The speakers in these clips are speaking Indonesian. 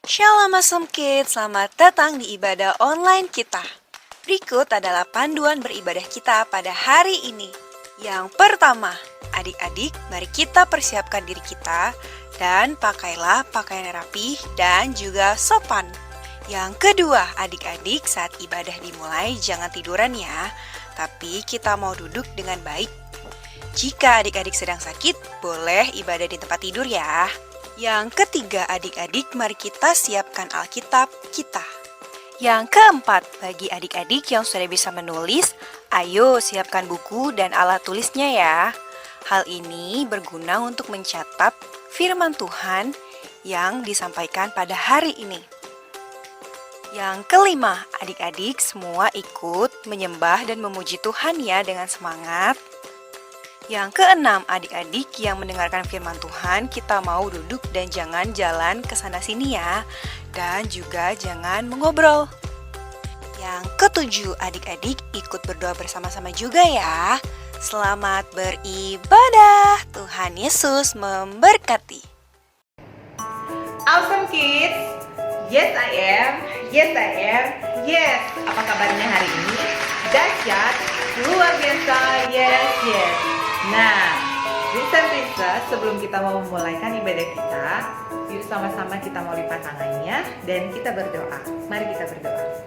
Shalom Awesome Kids, selamat datang di ibadah online kita. Berikut adalah panduan beribadah kita pada hari ini. Yang pertama, adik-adik, mari kita persiapkan diri kita dan pakailah pakaian rapi dan juga sopan. Yang kedua, adik-adik, saat ibadah dimulai jangan tiduran ya, tapi kita mau duduk dengan baik. Jika adik-adik sedang sakit, boleh ibadah di tempat tidur ya. Yang ketiga, adik-adik, mari kita siapkan Alkitab kita. Yang keempat, bagi adik-adik yang sudah bisa menulis, ayo siapkan buku dan alat tulisnya ya. Hal ini berguna untuk mencatat firman Tuhan yang disampaikan pada hari ini. Yang kelima, adik-adik semua ikut menyembah dan memuji Tuhan ya dengan semangat. Yang keenam, adik-adik yang mendengarkan firman Tuhan, kita mau duduk dan jangan jalan ke sana sini ya. Dan juga jangan mengobrol. Yang ketujuh, adik-adik ikut berdoa bersama-sama juga ya. Selamat beribadah. Tuhan Yesus memberkati. Awesome kids, yes I am, yes I am, yes. Apa kabarnya hari ini? Dahsyat, luar biasa, yes, yes. Nah, Prince and Princess, sebelum kita mau memulaikan ibadah kita, yuk sama-sama kita mau lipat tangannya dan kita berdoa. Mari kita berdoa.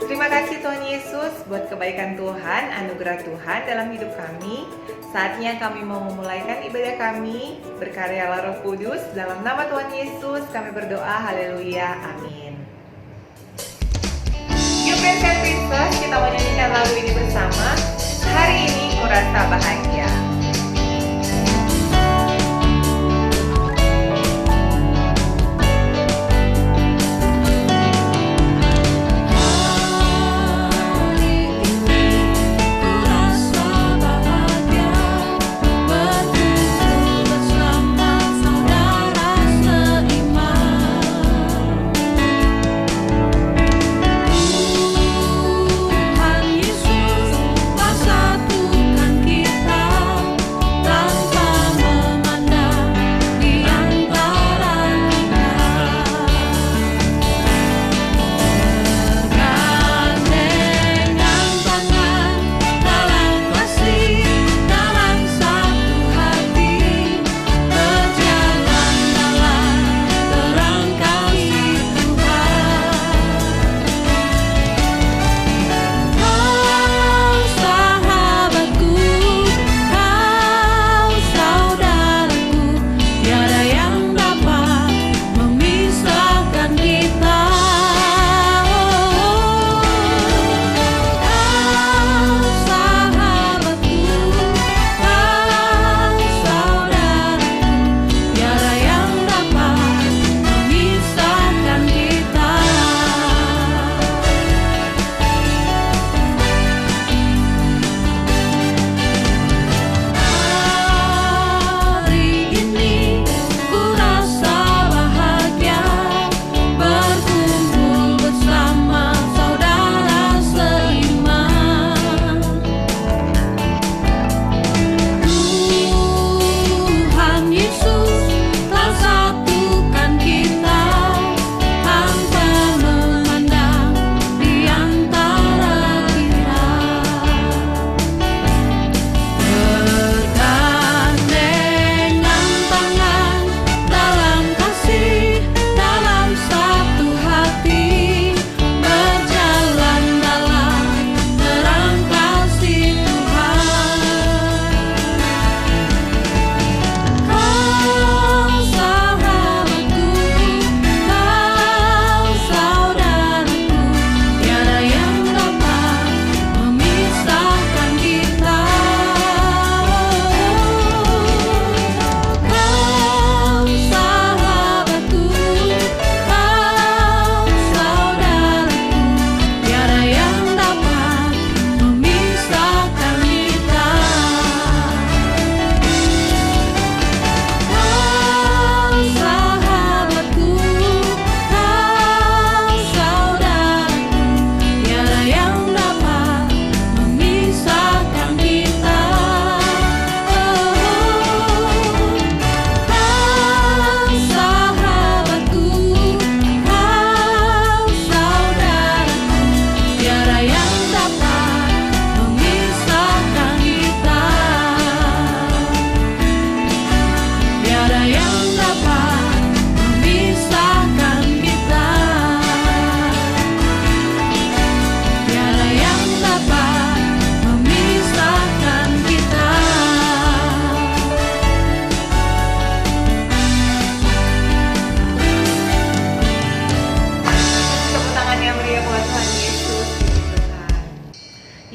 Terima kasih Tuhan Yesus buat kebaikan Tuhan, anugerah Tuhan dalam hidup kami. Saatnya kami mau memulaikan ibadah kami, berkaryalah Roh Kudus. Dalam nama Tuhan Yesus kami berdoa, haleluya, amin. Yuk Prince and Princess, kita mau nyanyikan lagu ini bersama. Hari ini kurasa bahagia. Tuhan Yesus, kuasa Tuhan kita.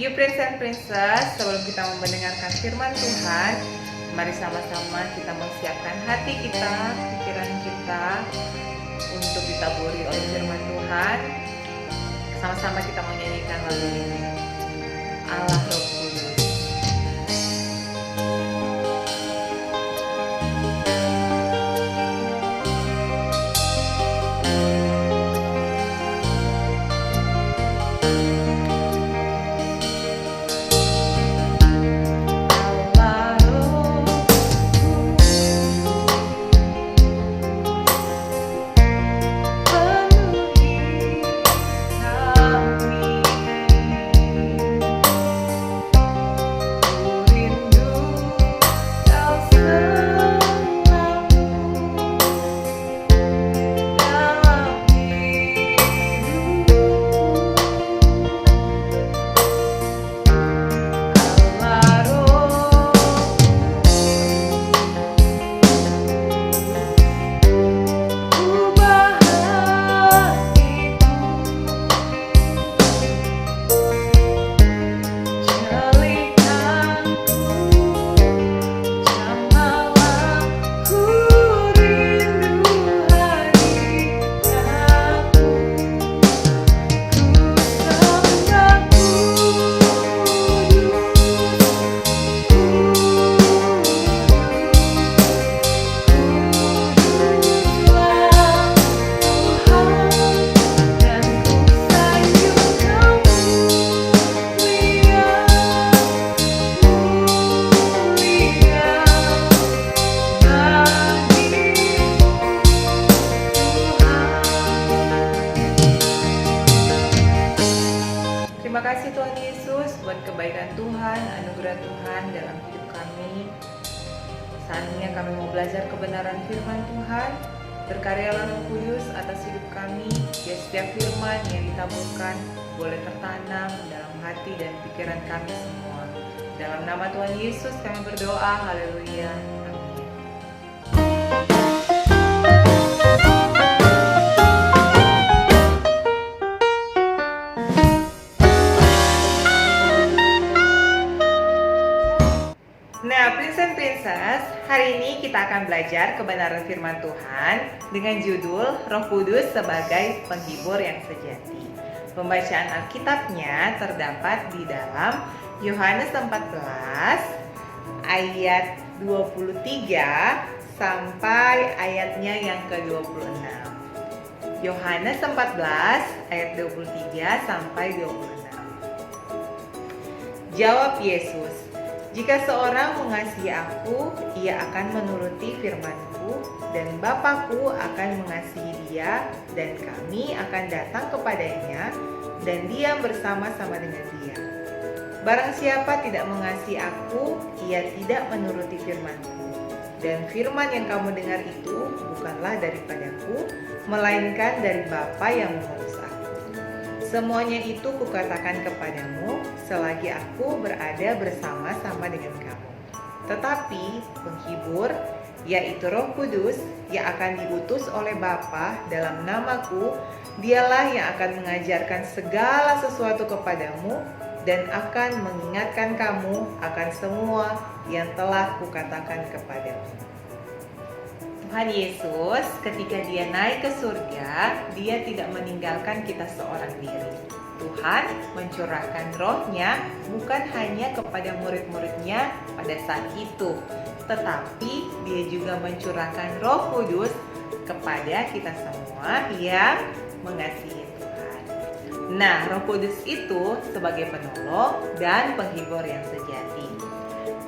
Yuk Prince and Princess, sebelum kita mendengarkan firman Tuhan, mari sama-sama kita mempersiapkan hati kita, pikiran kita untuk ditaburi oleh firman Tuhan. Sama-sama kita menyanyikan lagu ini, Allah Roh Kudus. Terima kasih Tuhan Yesus buat kebaikan Tuhan, anugerah Tuhan dalam hidup kami. Saatnya kami mau belajar kebenaran firman Tuhan. Berkaryalah Roh Kudus atas hidup kami. Ya, setiap firman yang ditaburkan boleh tertanam dalam hati dan pikiran kami semua. Dalam nama Tuhan Yesus kami berdoa. Haleluya. Amin. Nah, Prince and Princess, hari ini kita akan belajar kebenaran firman Tuhan dengan judul Roh Kudus sebagai penghibur yang sejati. Pembacaan Alkitabnya terdapat di dalam Yohanes 14 ayat 23 sampai ayatnya yang ke-26. Yohanes 14 ayat 23 sampai 26. Jawab Yesus, "Jika seorang mengasihi aku, ia akan menuruti firman-Ku, dan Bapa-Ku akan mengasihi dia, dan kami akan datang kepadanya, dan diam bersama-sama dengan dia. Barang siapa tidak mengasihi aku, ia tidak menuruti firman-Ku. Dan firman yang kamu dengar itu bukanlah daripadaku, melainkan dari Bapa yang mengutus aku. Semuanya itu kukatakan kepadamu selagi aku berada bersama-sama dengan kamu. Tetapi penghibur, yaitu Roh Kudus yang akan diutus oleh Bapa dalam namaku, dialah yang akan mengajarkan segala sesuatu kepadamu dan akan mengingatkan kamu akan semua yang telah kukatakan kepadamu." Tuhan Yesus ketika dia naik ke surga, dia tidak meninggalkan kita seorang diri. Tuhan mencurahkan rohnya bukan hanya kepada murid-muridnya pada saat itu, tetapi dia juga mencurahkan Roh Kudus kepada kita semua yang mengasihi Tuhan. Nah, Roh Kudus itu sebagai penolong dan penghibur yang sejati.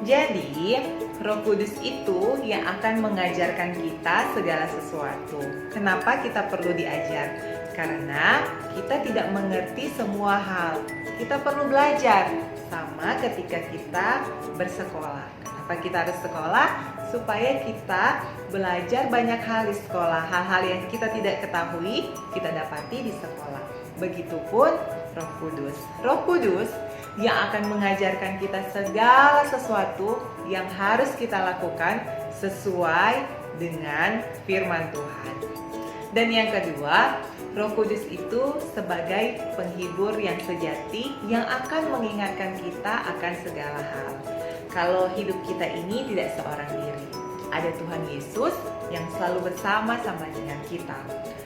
Jadi, Roh Kudus itu yang akan mengajarkan kita segala sesuatu. Kenapa kita perlu diajar? Karena kita tidak mengerti semua hal. Kita perlu belajar. Sama ketika kita bersekolah. Kenapa kita harus sekolah? Supaya kita belajar banyak hal di sekolah. Hal-hal yang kita tidak ketahui, kita dapati di sekolah. Begitupun Roh Kudus. Roh Kudus yang akan mengajarkan kita segala sesuatu yang harus kita lakukan sesuai dengan firman Tuhan. Dan yang kedua, Roh Kudus itu sebagai penghibur yang sejati yang akan mengingatkan kita akan segala hal. Kalau hidup kita ini tidak seorang diri, ada Tuhan Yesus yang selalu bersama-sama dengan kita.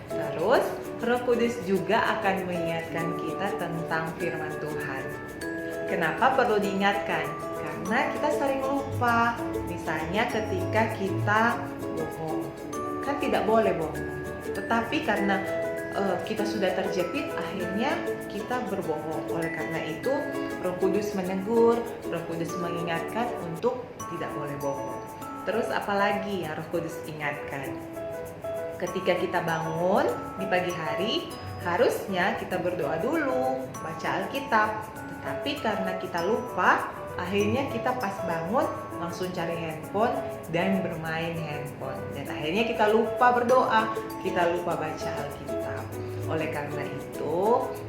Terus, Roh Kudus juga akan mengingatkan kita tentang firman Tuhan. Kenapa perlu diingatkan? Karena kita sering lupa. Misalnya ketika kita bohong, kan tidak boleh bohong. Tetapi karena kita sudah terjepit, akhirnya kita berbohong. Oleh karena itu, Roh Kudus menegur, Roh Kudus mengingatkan untuk tidak boleh bohong. Terus apalagi yang Roh Kudus ingatkan? Ketika kita bangun di pagi hari, harusnya kita berdoa dulu, baca Alkitab. Tetapi karena kita lupa, akhirnya kita pas bangun langsung cari handphone dan bermain handphone. Dan akhirnya kita lupa berdoa, kita lupa baca Alkitab. Oleh karena itu,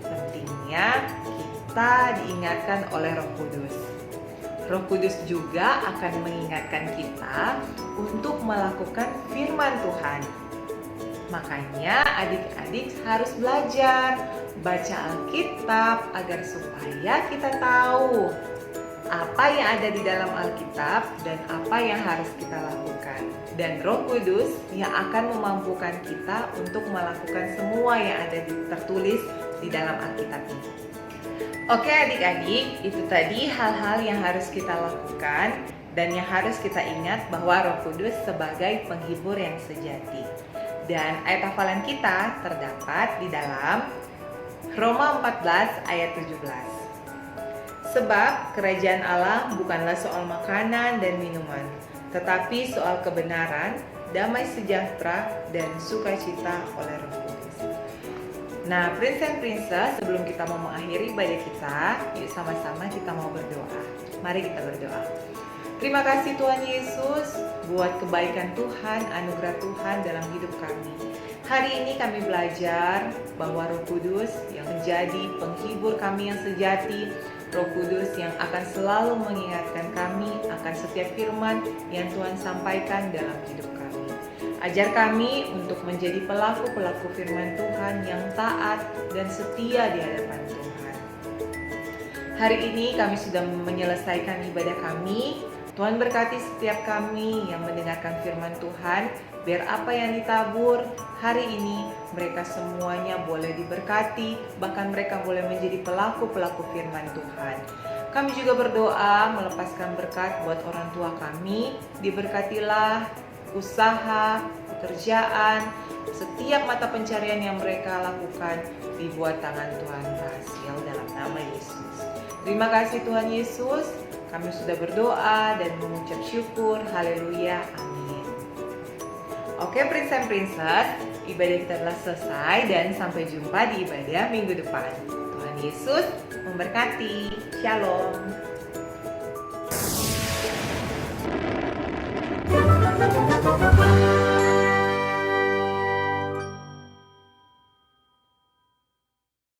pentingnya kita diingatkan oleh Roh Kudus. Roh Kudus juga akan mengingatkan kita untuk melakukan firman Tuhan. Makanya adik-adik harus belajar baca Alkitab agar supaya kita tahu apa yang ada di dalam Alkitab dan apa yang harus kita lakukan. Dan Roh Kudus yang akan memampukan kita untuk melakukan semua yang ada tertulis di dalam Alkitab ini. Oke adik-adik, itu tadi hal-hal yang harus kita lakukan dan yang harus kita ingat bahwa Roh Kudus sebagai penghibur yang sejati. Dan ayat hafalan kita terdapat di dalam Roma 14 ayat 17. Sebab kerajaan Allah bukanlah soal makanan dan minuman, tetapi soal kebenaran, damai sejahtera, dan sukacita oleh Roh Kudus. Nah, Prince and Princess, sebelum kita mau mengakhiri ibadah kita, yuk sama-sama kita mau berdoa. Mari kita berdoa. Terima kasih Tuhan Yesus buat kebaikan Tuhan, anugerah Tuhan dalam hidup kami. Hari ini kami belajar bahwa Roh Kudus yang menjadi penghibur kami yang sejati, Roh Kudus yang akan selalu mengingatkan kami akan setiap firman yang Tuhan sampaikan dalam hidup kami. Ajar kami untuk menjadi pelaku-pelaku firman Tuhan yang taat dan setia di hadapan Tuhan. Hari ini kami sudah menyelesaikan ibadah kami. Tuhan berkati setiap kami yang mendengarkan firman Tuhan, biar apa yang ditabur hari ini mereka semuanya boleh diberkati, bahkan mereka boleh menjadi pelaku-pelaku firman Tuhan. Kami juga berdoa melepaskan berkat buat orang tua kami, diberkatilah usaha, pekerjaan, setiap mata pencarian yang mereka lakukan dibuat tangan Tuhan berhasil dalam nama Yesus. Terima kasih Tuhan Yesus. Kami sudah berdoa dan mengucap syukur. Haleluya. Amin. Oke Prince and Princess, ibadah kita telah selesai dan sampai jumpa di ibadah minggu depan. Tuhan Yesus memberkati. Shalom.